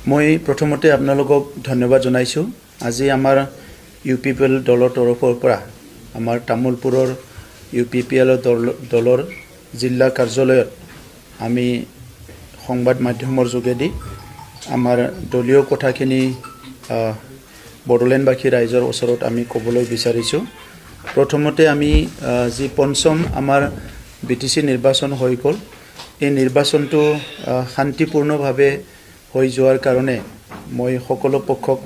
মই প্ৰথমতে আপোনালোকক ধন্যবাদ জনাইছোঁ। আজি আমাৰ UPPL দলৰ তৰফৰ পৰা আমাৰ তামুলপুৰৰ UPPL দলৰ জিলা কাৰ্যালয়ত আমি সংবাদ মাধ্যমৰ যোগেদি আমাৰ দলীয় কথাখিনি বড়োলেণ্ডবাসী ৰাইজৰ ওচৰত আমি ক'বলৈ বিচাৰিছোঁ। প্ৰথমতে আমি যি পঞ্চম আমাৰ BTC নিৰ্বাচন হৈ গ'ল, এই নিৰ্বাচনটো শান্তিপূৰ্ণভাৱে হৈ যোৱাৰ কাৰণে মই সকলো পক্ষক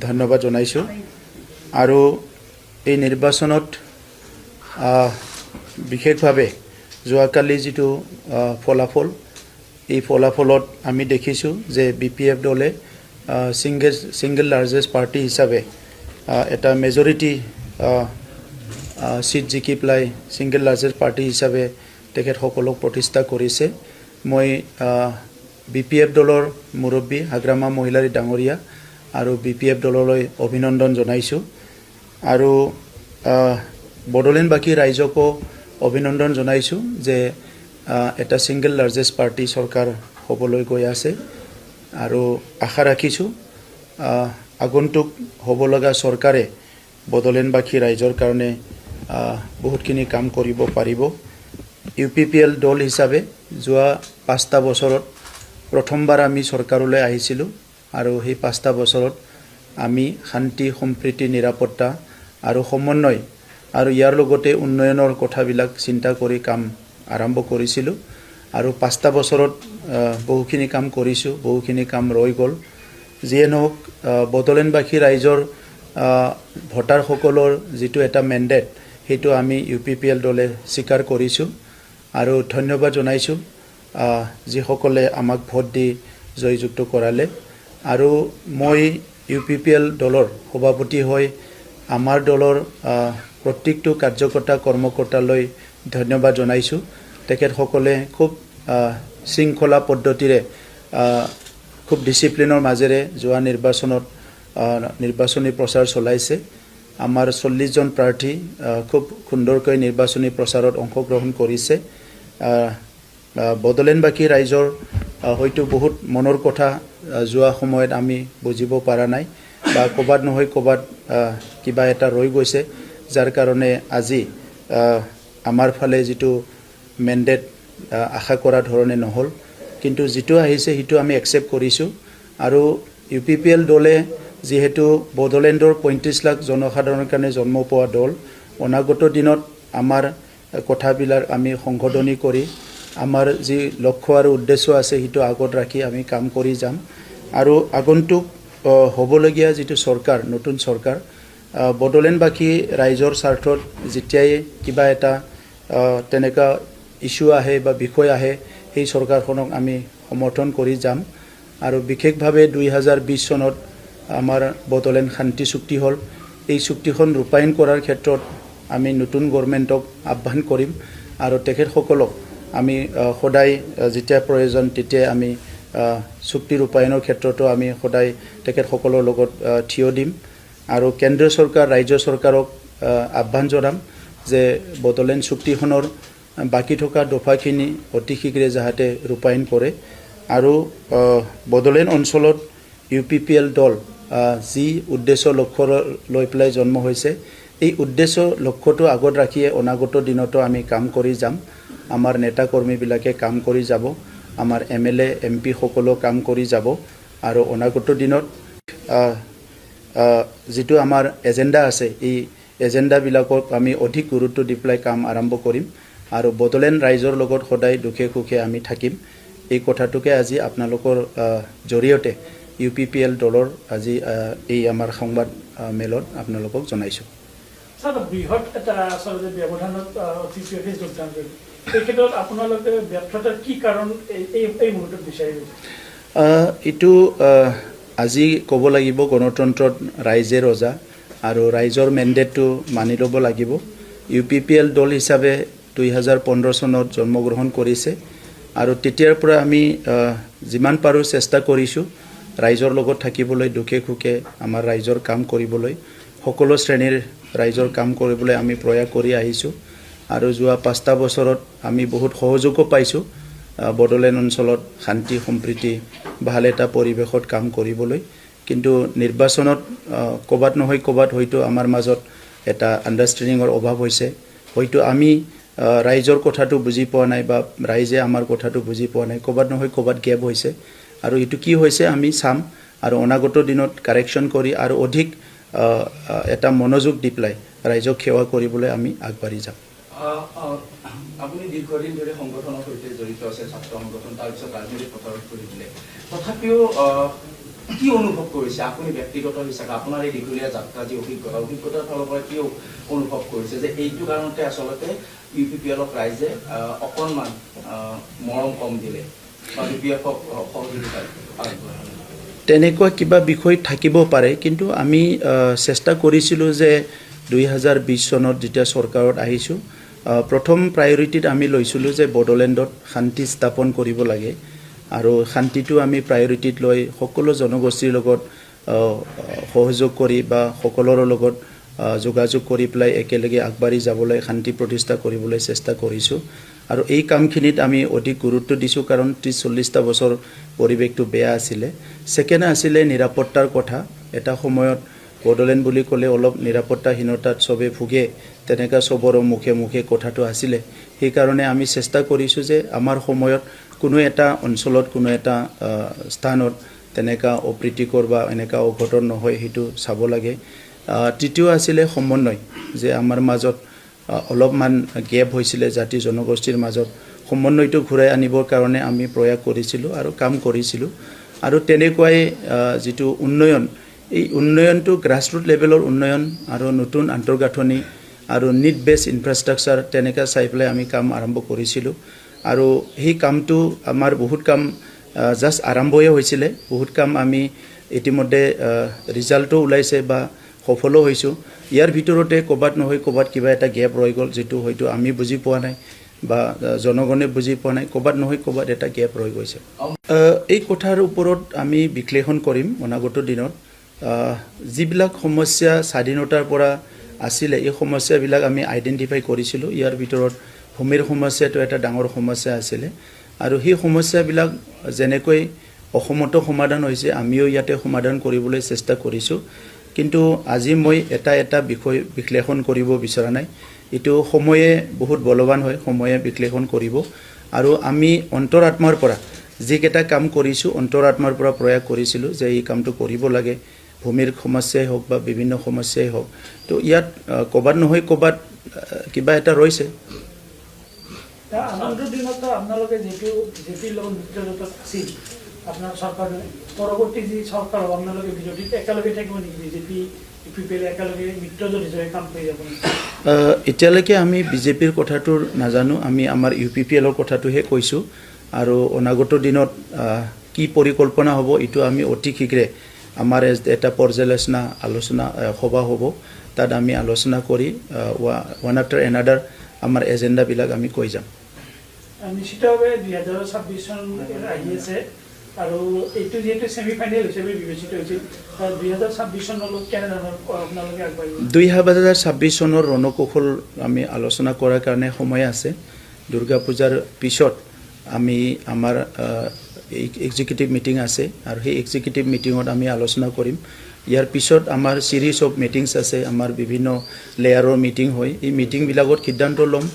ধন্যবাদ জনাইছোঁ। আৰু এই নিৰ্বাচনত বিশেষভাৱে যোৱাকালি যিটো ফলাফল, এই ফলাফলত আমি দেখিছোঁ যে BPF দলে সিংগল লাৰ্জেষ্ট পাৰ্টি হিচাপে এটা মেজৰিটি সিট জিকি পেলাই সিংগল লাৰ্জেষ্ট পাৰ্টি হিচাপে তেখেতসকলক প্ৰতিষ্ঠা কৰিছে। মই BPF দলৰ মুৰব্বী হাগ্ৰামা মহিলাৰী ডাঙৰীয়া আৰু BPF দললৈ অভিনন্দন জনাইছোঁ। আৰু বড়োলেণ্ডবাসী ৰাইজকো অভিনন্দন জনাইছোঁ যে এটা সিংগল লাৰ্জেষ্ট পাৰ্টি চৰকাৰ হ'বলৈ গৈ আছে। আৰু আশা ৰাখিছোঁ আগন্তুক হ'ব লগা চৰকাৰে বড়োলেণ্ডবাসী ৰাইজৰ কাৰণে বহুতখিনি কাম কৰিব পাৰিব। UPPL দল হিচাপে যোৱা 5টা বছৰত প্ৰথমবাৰ আমি চৰকাৰলৈ আহিছিলোঁ আৰু সেই 5টা বছৰত আমি শান্তি সম্প্ৰীতি নিৰাপত্তা আৰু সমন্বয় আৰু ইয়াৰ লগতে উন্নয়নৰ কথাবিলাক চিন্তা কৰি কাম আৰম্ভ কৰিছিলোঁ। আৰু 5টা বছৰত বহুখিনি কাম কৰিছোঁ, বহুখিনি কাম ৰৈ গ'ল। যিয়ে নহওক বড়োলেণ্ডবাসী ৰাইজৰ ভোটাৰসকলৰ যিটো এটা মেণ্ডেট, সেইটো আমি UPPL দলে স্বীকাৰ কৰিছোঁ আৰু ধন্যবাদ জনাইছোঁ যিসকলে আমাক ভোট দি জয়যুক্ত কৰালে। আৰু মই UPPL দলৰ সভাপতি হৈ আমাৰ দলৰ প্ৰত্যেকটো কাৰ্যকৰ্তা কৰ্মকৰ্তালৈ ধন্যবাদ জনাইছোঁ। তেখেতসকলে খুব শৃংখলা পদ্ধতিৰে খুব ডিচিপ্লিনৰ মাজেৰে যোৱা নিৰ্বাচনত নিৰ্বাচনী প্ৰচাৰ চলাইছে। আমাৰ 40জন প্ৰাৰ্থী খুব সুন্দৰকৈ নিৰ্বাচনী প্ৰচাৰত অংশগ্ৰহণ কৰিছে। বড়োলেণ্ডবাসী ৰাইজৰ হয়তো বহুত মনৰ কথা যোৱা সময়ত আমি বুজিব পৰা নাই বা ক'বাত নহয় ক'বাত কিবা এটা ৰৈ গৈছে, যাৰ কাৰণে আজি আমাৰ ফালে যিটো মেণ্ডেট আশা কৰা ধৰণে নহ'ল, কিন্তু যিটো আহিছে সেইটো আমি একচেপ্ট কৰিছোঁ। আৰু UPPL দলে যিহেতু বড়োলেণ্ডৰ 35 লাখ জনসাধাৰণৰ কাৰণে জন্ম পোৱা দল, অনাগত দিনত আমাৰ কথাবিলাক আমি সংশোধনী কৰি আমাৰ যি লক্ষ্য আৰু উদ্দেশ্য আছে সেইটো আগত ৰাখি আমি কাম কৰি যাম। আৰু আগন্তুক হ'বলগীয়া যিটো চৰকাৰ, নতুন চৰকাৰ, বড়োলেণ্ডবাসী ৰাইজৰ স্বাৰ্থত যেতিয়াই কিবা এটা তেনেকুৱা ইছ্যু আহে বা বিষয় আহে, সেই চৰকাৰখনক আমি সমৰ্থন কৰি যাম। আৰু বিশেষভাৱে 2020 চনত আমাৰ বড়োলেণ্ড শান্তি চুক্তি হ'ল। এই চুক্তিখন ৰূপায়ণ কৰাৰ ক্ষেত্ৰত আমি নতুন গভৰ্ণমেণ্টক আহ্বান কৰিম আৰু তেখেতসকলক আমি সদায় যেতিয়া প্ৰয়োজন তেতিয়াই আমি চুক্তি ৰূপায়ণৰ ক্ষেত্ৰতো আমি সদায় তেখেতসকলৰ লগত থিয় দিম। আৰু কেন্দ্ৰীয় চৰকাৰ, ৰাজ্য চৰকাৰক আহ্বান জনাম যে বড়োলেণ্ড চুক্তিখনৰ বাকী থকা দফাখিনি অতি শীঘ্ৰে যাতে ৰূপায়ণ কৰে। আৰু বড়োলেণ্ড অঞ্চলত UPPL দল যি উদ্দেশ্য লক্ষ্য লৈ পেলাই জন্ম হৈছে, এই উদ্দেশ্য লক্ষ্যটো আগত ৰাখিয়ে অনাগত দিনতো আমি কাম কৰি যাম। আমাৰ নেতা কৰ্মীবিলাকে কাম কৰি যাব, আমাৰ MLA MP সকলো কাম কৰি যাব। আৰু অনাগত দিনত যিটো আমাৰ এজেণ্ডা আছে, এই এজেণ্ডাবিলাকক আমি অধিক গুৰুত্ব দি পেলাই কাম আৰম্ভ কৰিম আৰু বড়োলেণ্ড ৰাইজৰ লগত সদায় দুখে সুখে আমি থাকিম। এই কথাটোকে আজি আপোনালোকৰ জৰিয়তে UPPL দলৰ আজি এই আমাৰ সংবাদ মেলত আপোনালোকক জনাইছোঁ। বৃহৎ এটা আচলতে ব্যৱধানত UPPL যোগদান কৰিলে, এই ক্ষেত্ৰত আপোনালোকে ব্যৰ্থতাৰ কি কাৰণ এই মুহূৰ্তত বিচাৰি গৈছে? এইটো আজি ক'ব লাগিব, গণতন্ত্ৰত ৰাইজে ৰজা আৰু ৰাইজৰ মেণ্ডেটটো মানি ল'ব লাগিব। UPPL দল হিচাপে 2015 চনত জন্মগ্ৰহণ কৰিছে আৰু তেতিয়াৰ পৰা আমি যিমান পাৰোঁ চেষ্টা কৰিছোঁ ৰাইজৰ লগত থাকিবলৈ, দুখে সুখে আমাৰ ৰাইজৰ কাম কৰিবলৈ, সকলো শ্ৰেণীৰ ৰাইজৰ কাম কৰিবলৈ আমি প্ৰয়াস কৰি আহিছোঁ। আৰু যোৱা 5টা বছৰত আমি বহুত সহযোগো পাইছোঁ বড়োলেণ্ড অঞ্চলত শান্তি সম্প্ৰীতি ভাল এটা পৰিৱেশত কাম কৰিবলৈ কিন্তু নিৰ্বাচনত ক'বাত নহয় ক'বাত হয়তো আমাৰ মাজত এটা আণ্ডাৰষ্টেণ্ডিঙৰ অভাৱ হৈছে হয়তো আমি ৰাইজৰ কথাটো বুজি পোৱা নাই বা ৰাইজে আমাৰ কথাটো বুজি পোৱা নাই ক'বাত নহয় ক'বাত গেপ হৈছে আৰু এইটো কি হৈছে আমি চাম আৰু অনাগত দিনত কাৰেকশ্যন কৰি আৰু অধিক এটা মনোযোগ দি পেলাই ৰাইজক সেৱা কৰিবলৈ আমি আগবাঢ়ি যাম আপুনি দীৰ্ঘদিন ধৰি সংগঠনৰ সৈতে জড়িত আছে ছাত্ৰ সংগঠন তাৰপিছত ৰাজনৈতিক পথাৰত কৰি দিলে তথাপিও কি অনুভৱ কৰিছে আপুনি ব্যক্তিগত হিচাপে আপোনাৰ এই দীঘলীয়া যাত্ৰা যি অভিজ্ঞতাৰ ফালৰ পৰা কি অনুভৱ কৰিছে যে এইটো কাৰণতে আচলতে UPPLক ৰাইজে অকণমান মৰম কম দিলে বা UPFক সহযোগিতা আগবঢ়ালে তেনেকুৱা কিবা বিষয় থাকিব পাৰে কিন্তু আমি চেষ্টা কৰিছিলোঁ যে 2020 চনত যেতিয়া চৰকাৰত আহিছোঁ প্ৰথম প্ৰায়ৰিটিত আমি লৈছিলোঁ যে বড়োলেণ্ডত শান্তি স্থাপন কৰিব লাগে আৰু শান্তিটো আমি প্ৰায়ৰিটিত লৈ সকলো জনগোষ্ঠীৰ লগত সহযোগ কৰি বা সকলোৰে লগত যোগাযোগ কৰি পেলাই একেলগে আগবাঢ়ি যাবলৈ শান্তি প্ৰতিষ্ঠা কৰিবলৈ চেষ্টা কৰিছোঁ আৰু এই কামখিনিত আমি অধিক গুৰুত্ব দিছোঁ কাৰণ 30-40টা বছৰ পৰিৱেশটো বেয়া আছিলে ছেকেণ্ড আছিলে নিৰাপত্তাৰ কথা এটা সময়ত বড়োলেণ্ড বুলি ক'লে অলপ নিৰাপত্তাহীনতাত চবে ভোগে তেনেকুৱা চবৰে মুখে মুখে কথাটো আছিলে সেইকাৰণে আমি চেষ্টা কৰিছোঁ যে আমাৰ সময়ত কোনো এটা অঞ্চলত কোনো এটা স্থানত তেনেকুৱা অপ্ৰীতিকৰ বা এনেকুৱা অঘটন নহয় সেইটো চাব লাগে তৃতীয় আছিলে সমন্বয় যে আমাৰ মাজত অলপমান গেপ হৈছিলে জাতি জনগোষ্ঠীৰ মাজত সমন্বয়টো ঘূৰাই আনিবৰ কাৰণে আমি প্ৰয়াস কৰিছিলোঁ আৰু কাম কৰিছিলোঁ আৰু তেনেকুৱাই যিটো উন্নয়ন এই উন্নয়নটো গ্ৰাছৰুট লেভেলৰ উন্নয়ন আৰু নতুন আন্তঃগাঁথনি আৰু নিড বেছ ইনফ্ৰাষ্ট্ৰাকচাৰ তেনেকুৱা চাই পেলাই আমি কাম আৰম্ভ কৰিছিলোঁ আৰু সেই কামটো আমাৰ বহুত কাম জাষ্ট আৰম্ভহে হৈছিলে বহুত কাম আমি ইতিমধ্যে ৰিজাল্টো ওলাইছে বা সফলো হৈছোঁ ইয়াৰ ভিতৰতে ক'বাত নহয় ক'বাত কিবা এটা গেপ ৰৈ গ'ল যেটো হয়তো আমি বুজি পোৱা নাই বা জনগণে বুজি পোৱা নাই ক'বাত নহয় ক'বাত এটা গেপ ৰৈ গৈছে এই কথাৰ ওপৰত আমি বিশ্লেষণ কৰিম অনাগত দিনত যিবিলাক সমস্যা স্বাধীনতাৰ পৰা আছিলে এই সমস্যাবিলাক আমি আইডেণ্টিফাই কৰিছিলোঁ ইয়াৰ ভিতৰত ভূমিৰ সমস্যাটো এটা ডাঙৰ সমস্যা আছিলে আৰু সেই সমস্যাবিলাক যেনেকৈ অসমতো সমাধান হৈছে আমিও ইয়াতে সমাধান কৰিবলৈ চেষ্টা কৰিছোঁ কিন্তু আজি মই এটা বিষয় বিশ্লেষণ কৰিব বিচৰা নাই এটো সময়ে বহুত বলৱান হয় সময়ে বিশ্লেষণ কৰিব আৰু আমি অন্তৰাত্মাৰ পৰা যিকেইটা কাম কৰিছোঁ অন্তৰাত্মাৰ পৰা প্ৰয়াস কৰিছিলোঁ যে এই কামটো কৰিব লাগে ভূমিৰ সমস্যাই হওক বা বিভিন্ন সমস্যাই হওক তো ইয়াত ক'বাত নহয় ক'বাত কিবা এটা ৰৈছে আনন্দৰ দিনত আপোনালোকে যেটো লগত মিত্ৰজোঁটত আছিল আপোনাৰ চৰকাৰে পৰৱৰ্তী যি চৰকাৰ হ'ব আপোনালোকে বিজেপিত একেলগে থাকিব নেকি বিজেপি UPPL একেলগে মিত্ৰজোঁট হিচাপে কাম কৰি যাব এতিয়ালৈকে আমি বিজেপিৰ কথাটো নাজানো আমি আমাৰ UPPLৰ কথাটোহে কৈছোঁ আৰু অনাগত দিনত কি পৰিকল্পনা হ'ব এইটো আমি অতি শীঘ্ৰে আমাৰ এটা পৰ্যালোচনা আলোচনা সভা হ'ব তাত আমি আলোচনা কৰি ওৱান আফটাৰ এনাডাৰ আমাৰ এজেণ্ডাবিলাক আমি কৈ যাম নিশ্চিতভাৱে 2026 চন আহি আছে আৰু এইটো যেহেতু ছেমিফাইনেল হিচাপে বিবেচিত হৈছিল 2026 চনলৈ কেনেধৰণৰ আপোনালোকে আগবাঢ়িব 2026 চনৰ ৰণকৌশল আমি আলোচনা কৰাৰ কাৰণে সময় আছে দুৰ্গা পূজাৰ পিছত আমি আমাৰ এক্সিকিউটিভ মিটিং আছে আৰু সেই এক্সিকিউটিভ মিটিঙত আমি আলোচনা কৰিম ইয়াৰ পিছত আমাৰ সিৰিজ অফ মিটিংছ আছে আমাৰ বিভিন্ন লেয়াৰৰ মিটিং হয় এই মিটিংবিলাকত সিদ্ধান্ত ল'ম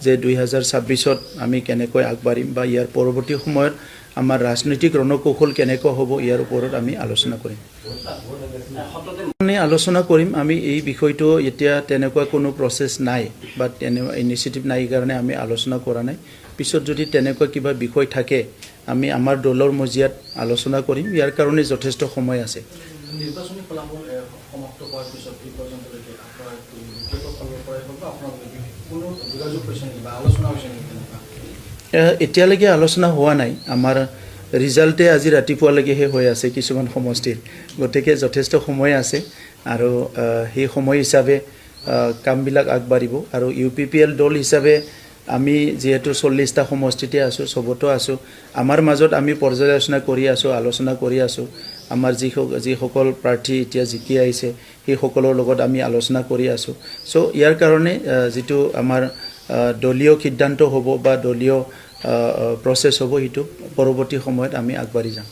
যে 2026ত আমি কেনেকৈ আগবাঢ়িম বা ইয়াৰ পৰৱৰ্তী সময়ত আমাৰ ৰাজনৈতিক ৰণকৌশল কেনেকৈ হ'ব ইয়াৰ ওপৰত আমি আলোচনা কৰিম আলোচনা কৰিম আমি এই বিষয়টো এতিয়া তেনেকুৱা কোনো প্ৰচেছ নাই বা তেনেকুৱা ইনিচিয়েটিভ নাই কাৰণে আমি আলোচনা কৰা নাই পিছত যদি তেনেকুৱা কিবা বিষয় থাকে আমি আমাৰ দলৰ মজিয়াত আলোচনা কৰিম ইয়াৰ কাৰণে যথেষ্ট সময় আছে নিৰ্বাচনী ফলাফল সমাপ্ত হোৱাৰ পিছত এই পৰ্যন্তলৈকে আপোনাৰ ফালৰ পৰাই হওক বা আপোনাৰ কোনো যোগাযোগ হৈছে নেকি বা আলোচনা হৈছে নেকি এতিয়ালৈকে আলোচনা হোৱা নাই আমাৰ ৰিজাল্টে আজি ৰাতিপুৱালৈকেহে হৈ আছে কিছুমান সমষ্টিৰ গতিকে যথেষ্ট সময় আছে আৰু সেই সময় হিচাপে কামবিলাক আগবাঢ়িব আৰু UPPL দল হিচাপে আমি যেহেতু 40টা সমষ্টিতে আছোঁ সবতো আছোঁ আমাৰ মাজত আমি পৰ্যালোচনা কৰি আছোঁ আলোচনা কৰি আছোঁ আমাৰ যিসকল প্ৰাৰ্থী এতিয়া জিকি আহিছে সেই সকলৰ লগত আমি আলোচনা কৰি আছোঁ সো ইয়াৰ কাৰণে যেটো আমাৰ দলীয় সিদ্ধান্ত হ'ব বা দলীয় প্ৰচেছ হ'ব, সেইটো পৰৱৰ্তী সময়ত আমি আগবাঢ়ি যাম।